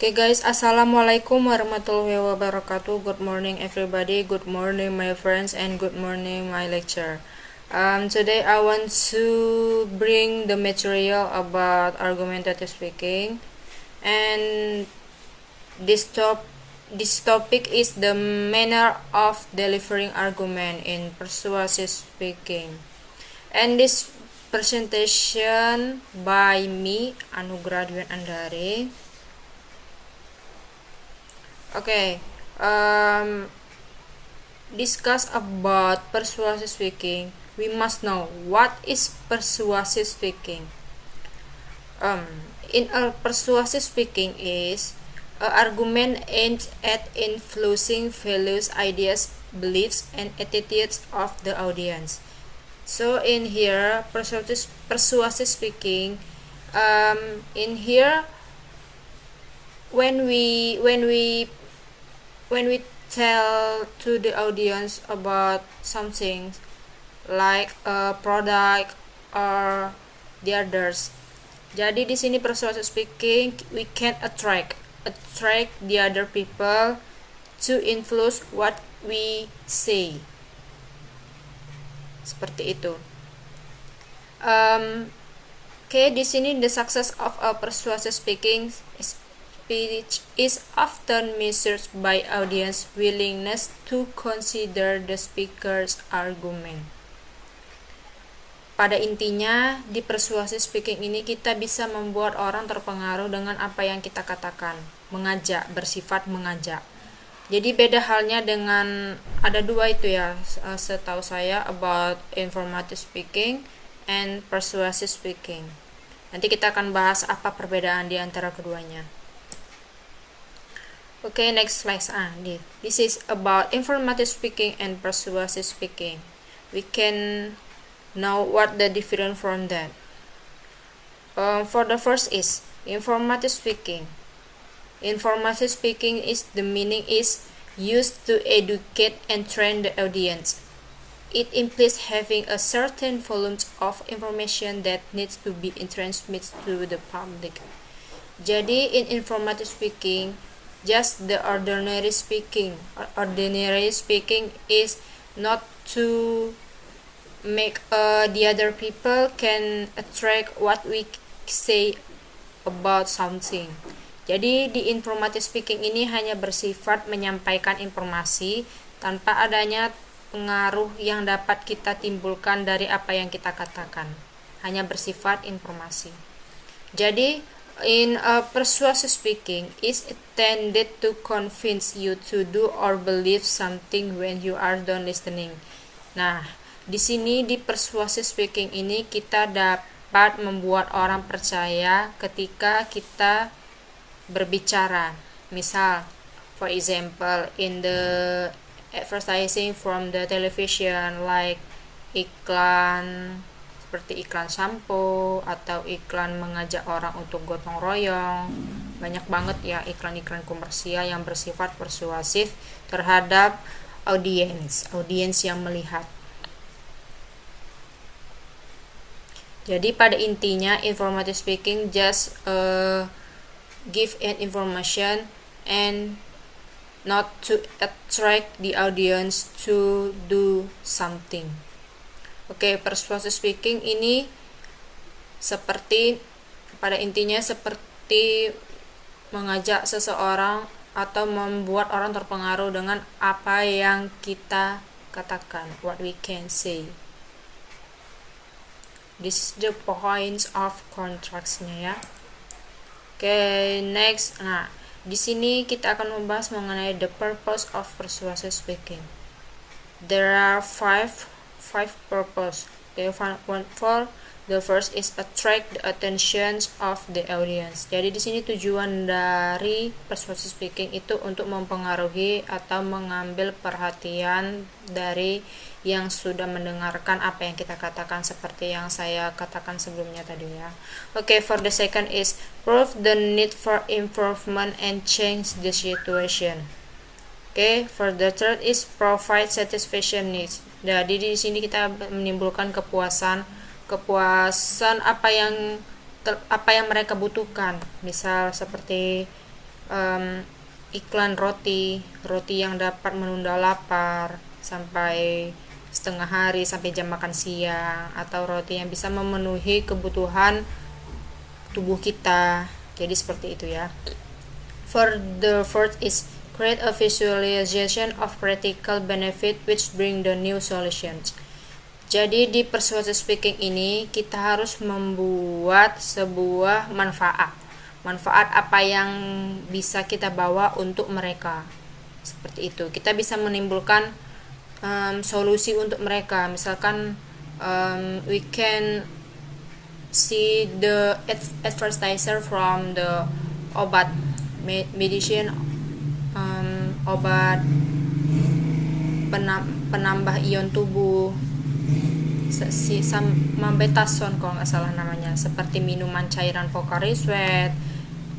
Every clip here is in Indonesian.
Okay guys, assalamualaikum warahmatullahi wabarakatuh. Good morning everybody, good morning my friends, and good morning my lecturer. Today I want to bring the material about argumentative speaking, and this topic is the manner of delivering argument in persuasive speaking. And this presentation by me, Anugrah Dwi Andari. Okay, discuss about persuasive speaking. We must know what is persuasive speaking. In a persuasive speaking is an argument aimed at influencing values, ideas, beliefs, and attitudes of the audience. So in here, persuasive speaking. In here, when we tell to the audience about something like a product or the others. Jadi di sini persuasive speaking, we can attract the other people to influence what we say. Seperti itu. Okay, di sini the success of a persuasive speaking speech is often measured by audience willingness to consider the speaker's argument. Pada intinya, di persuasive speaking ini kita bisa membuat orang terpengaruh dengan apa yang kita katakan, bersifat mengajak. Jadi beda halnya dengan ada dua itu ya, setahu saya, about informative speaking and persuasive speaking. Nanti kita akan bahas apa perbedaan di antara keduanya. Okay, next slide. This is about informative speaking and persuasive speaking. We can know what the difference from that. For the first is informative speaking. Informative speaking is the meaning is used to educate and train the audience. It implies having a certain volume of information that needs to be transmitted to the public. Jadi in informative speaking, just the ordinary speaking. Ordinary speaking is not to make the other people can attract what we say about something. Jadi di informative speaking ini hanya bersifat menyampaikan informasi tanpa adanya pengaruh yang dapat kita timbulkan dari apa yang kita katakan. Hanya bersifat informasi. Jadi in a persuasive speaking is intended to convince you to do or believe something when you are done listening. Nah, di sini di persuasive speaking ini kita dapat membuat orang percaya ketika kita berbicara. Misal, for example, in the advertising from the television, like iklan seperti iklan sampo atau iklan mengajak orang untuk gotong royong. Banyak banget ya iklan-iklan komersial yang bersifat persuasif terhadap audiens yang melihat. Jadi pada intinya informative speaking just give an information and not to attract the audience to do something. Oke, persuasive speaking ini pada intinya seperti mengajak seseorang atau membuat orang terpengaruh dengan apa yang kita katakan, what we can say. This is the points of contracts-nya ya. Oke, next. Nah, di sini kita akan membahas mengenai the purpose of persuasive speaking. There are five purpose. Okay, the first is attract the attention of the audience. Jadi di sini tujuan dari persuasive speaking itu untuk mempengaruhi atau mengambil perhatian dari yang sudah mendengarkan apa yang kita katakan, seperti yang saya katakan sebelumnya tadi ya. Okay, for the second is prove the need for improvement and change the situation. Okay, for the third is provide satisfaction needs. Jadi di sini kita menimbulkan kepuasan apa yang mereka butuhkan. Misal seperti iklan roti yang dapat menunda lapar sampai setengah hari, sampai jam makan siang, atau roti yang bisa memenuhi kebutuhan tubuh kita. Jadi seperti itu ya. For the fourth is create a visualization of practical benefit which bring the new solutions. Jadi di persuasive speaking ini kita harus membuat sebuah manfaat apa yang bisa kita bawa untuk mereka. Seperti itu, kita bisa menimbulkan solusi untuk mereka. Misalkan we can see the advertiser from the obat medicine, obat penambah ion tubuh, Mambetason kalau nggak salah namanya, seperti minuman cairan Pocari Sweat.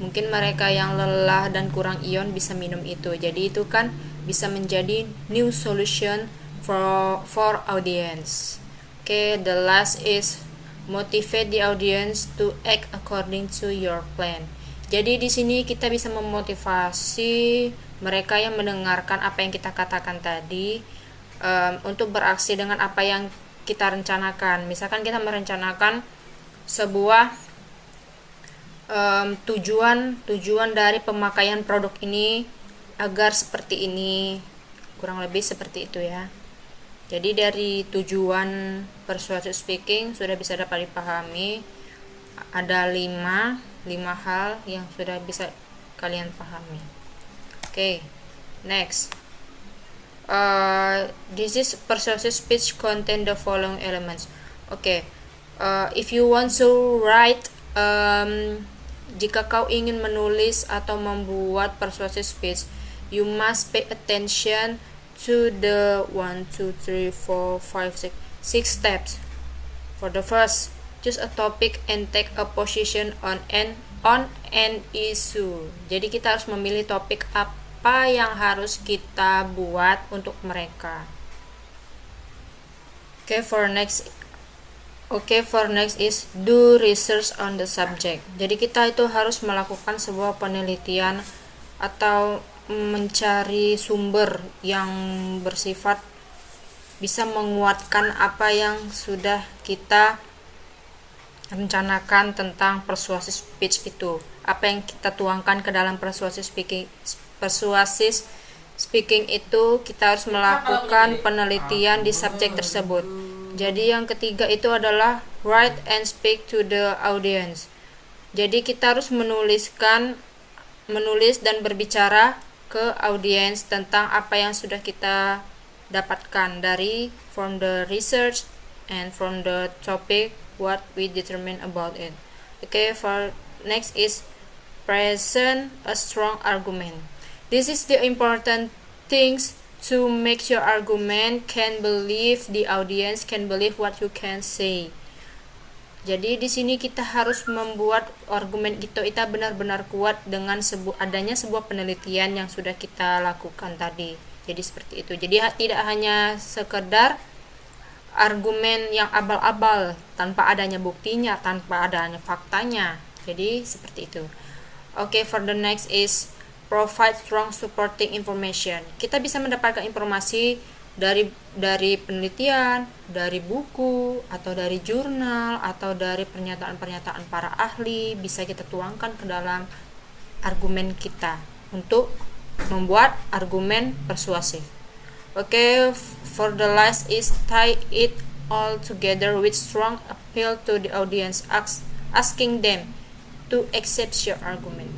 Mungkin mereka yang lelah dan kurang ion bisa minum itu. Jadi itu kan bisa menjadi new solution for audience. Okay, the last is motivate the audience to act according to your plan. Jadi di sini kita bisa memotivasi mereka yang mendengarkan apa yang kita katakan tadi untuk beraksi dengan apa yang kita rencanakan. Misalkan kita merencanakan sebuah tujuan dari pemakaian produk ini agar seperti ini, kurang lebih seperti itu ya. Jadi dari tujuan persuasive speaking sudah bisa dapat dipahami. Ada 5 hal yang sudah bisa kalian pahami. Okay, next. This is persuasive speech contain the following elements. Okay, if you want to write, jika kau ingin menulis atau membuat persuasive speech, you must pay attention to the 6 steps. For the first, choose a topic and take a position on an issue. Jadi kita harus memilih topik apa yang harus kita buat untuk mereka. Okay, for next is do research on the subject. Jadi kita itu harus melakukan sebuah penelitian atau mencari sumber yang bersifat bisa menguatkan apa yang sudah kita rencanakan tentang persuasive speech itu. Apa yang kita tuangkan ke dalam persuasive speaking itu kita harus melakukan penelitian di subjek tersebut. Jadi yang ketiga itu adalah write and speak to the audience. Jadi kita harus menulis dan berbicara ke audiens tentang apa yang sudah kita dapatkan from the research and from the topic what we determine about it. Okay, for next is present a strong argument. This is the important things to make your argument the audience can believe what you can say. Jadi di sini kita harus membuat argumen kita benar-benar kuat dengan adanya sebuah penelitian yang sudah kita lakukan tadi. Jadi seperti itu. Jadi tidak hanya sekedar argumen yang abal-abal tanpa adanya buktinya, tanpa adanya faktanya. Jadi seperti itu. Okay, for the next is provide strong supporting information. Kita bisa mendapatkan informasi dari penelitian, dari buku, atau dari jurnal, atau dari pernyataan-pernyataan para ahli, bisa kita tuangkan ke dalam argumen kita untuk membuat argumen persuasif. Okay, for the last is tie it all together with strong appeal to the audience, asking them to accept your argument.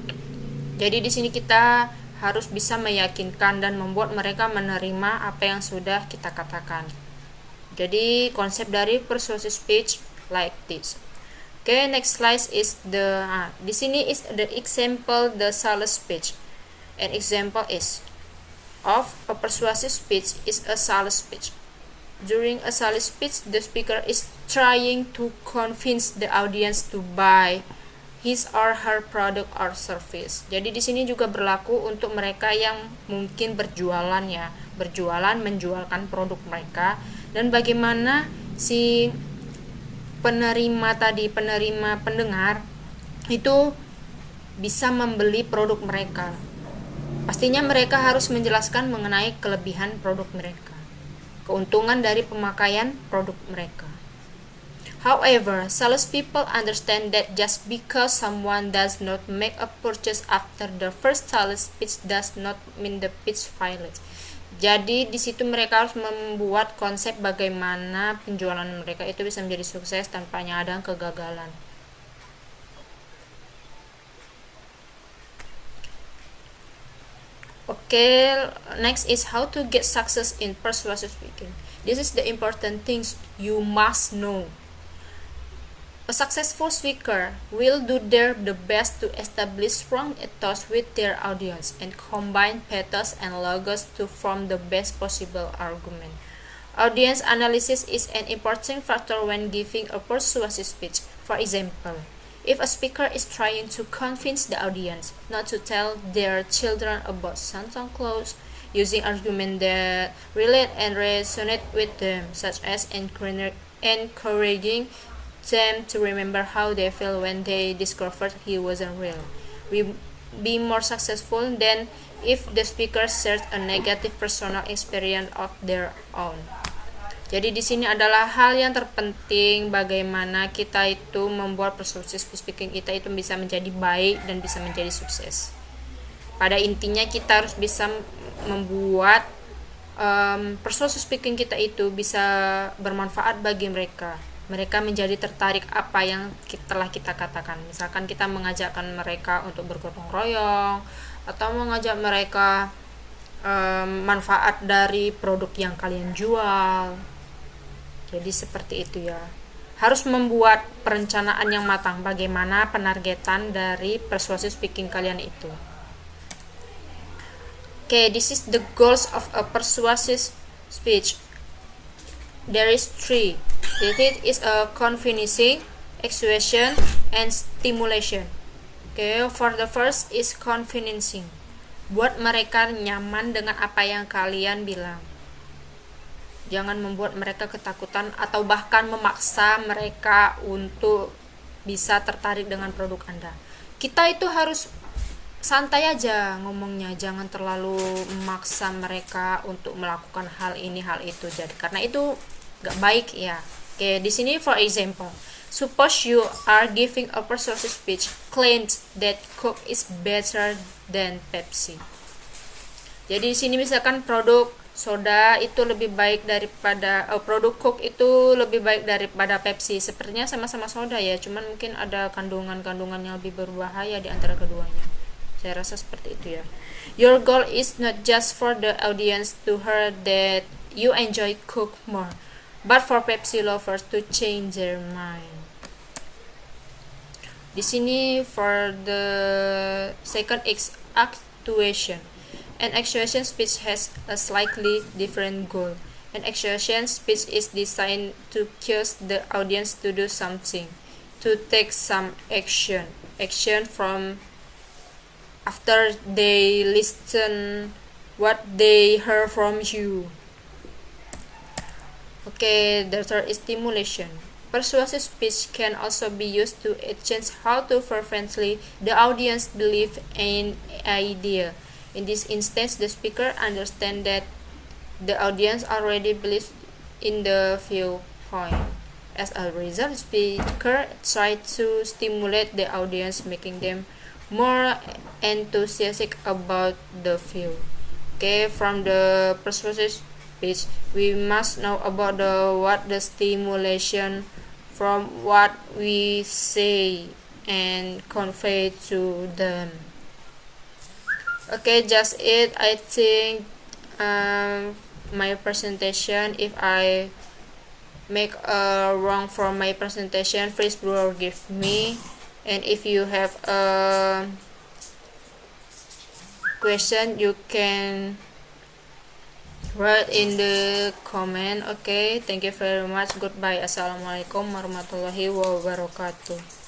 Jadi di sini kita harus bisa meyakinkan dan membuat mereka menerima apa yang sudah kita katakan. Jadi konsep dari persuasive speech like this. Okay, next slide is di sini is the example the sales speech. An example is of a persuasive speech is a sales speech. During a sales speech, the speaker is trying to convince the audience to buy his or her product or service. Jadi di sini juga berlaku untuk mereka yang mungkin berjualan menjualkan produk mereka, dan bagaimana si penerima pendengar itu bisa membeli produk mereka. Pastinya mereka harus menjelaskan mengenai kelebihan produk mereka, keuntungan dari pemakaian produk mereka. However, salespeople understand that just because someone does not make a purchase after the first sales pitch does not mean the pitch failed. Jadi di situ mereka harus membuat konsep bagaimana penjualan mereka itu bisa menjadi sukses tanpa ada kegagalan. Okay, next is how to get success in persuasive speaking. This is the important things you must know. A successful speaker will do their the best to establish strong ethos with their audience and combine pathos and logos to form the best possible argument. Audience analysis is an important factor when giving a persuasive speech. For example, if a speaker is trying to convince the audience not to tell their children about Santa Claus, using arguments that relate and resonate with them, such as encouraging them to remember how they felt when they discovered he wasn't real, will be more successful than if the speaker shared a negative personal experience of their own. Jadi di sini adalah hal yang terpenting bagaimana kita itu membuat persuasive speaking kita itu bisa menjadi baik dan bisa menjadi sukses. Pada intinya kita harus bisa membuat persuasive speaking kita itu bisa bermanfaat bagi mereka. Mereka menjadi tertarik apa yang telah kita katakan. Misalkan kita mengajakkan mereka untuk bergotong royong atau mengajak mereka manfaat dari produk yang kalian jual. Jadi seperti itu ya. Harus membuat perencanaan yang matang bagaimana penargetan dari persuasive speaking kalian itu. Okay, this is the goals of a persuasive speech. There is 3. It is a convincing, expression, and stimulation. Okay, for the first is convincing. Buat mereka nyaman dengan apa yang kalian bilang. Jangan membuat mereka ketakutan atau bahkan memaksa mereka untuk bisa tertarik dengan produk Anda. Kita itu harus santai aja ngomongnya, jangan terlalu memaksa mereka untuk melakukan hal ini hal itu. Jadi karena itu gak baik ya. Oke, di sini for example, suppose you are giving a persuasive speech claims that Coke is better than Pepsi. Jadi di sini misalkan produk soda itu lebih baik daripada produk Coke itu lebih baik daripada Pepsi. Sepertinya sama-sama soda ya, cuman mungkin ada kandungan-kandungan yang lebih berbahaya di antara keduanya. Saya rasa seperti itu ya. Your goal is not just for the audience to hear that you enjoy Coke more, but for Pepsi lovers to change their mind. Di sini for the second is actuation. An actuation speech has a slightly different goal. An actuation speech is designed to cause the audience to do something, to take some action from after they listen what they heard from you. Okay, the third is stimulation. Persuasive speech can also be used to change how to fervently the audience believe in idea. In this instance, the speaker understands that the audience already believes in the viewpoint. As a result, the speaker tries to stimulate the audience, making them more enthusiastic about the view. Okay, from the persuasive speech, we must know about what the stimulation from what we say and convey to them. Okay, just it. I think my presentation, if I make a wrong from my presentation, please forgive me. And if you have a question, you can write in the comment. Okay, thank you very much. Goodbye. Assalamualaikum warahmatullahi wabarakatuh.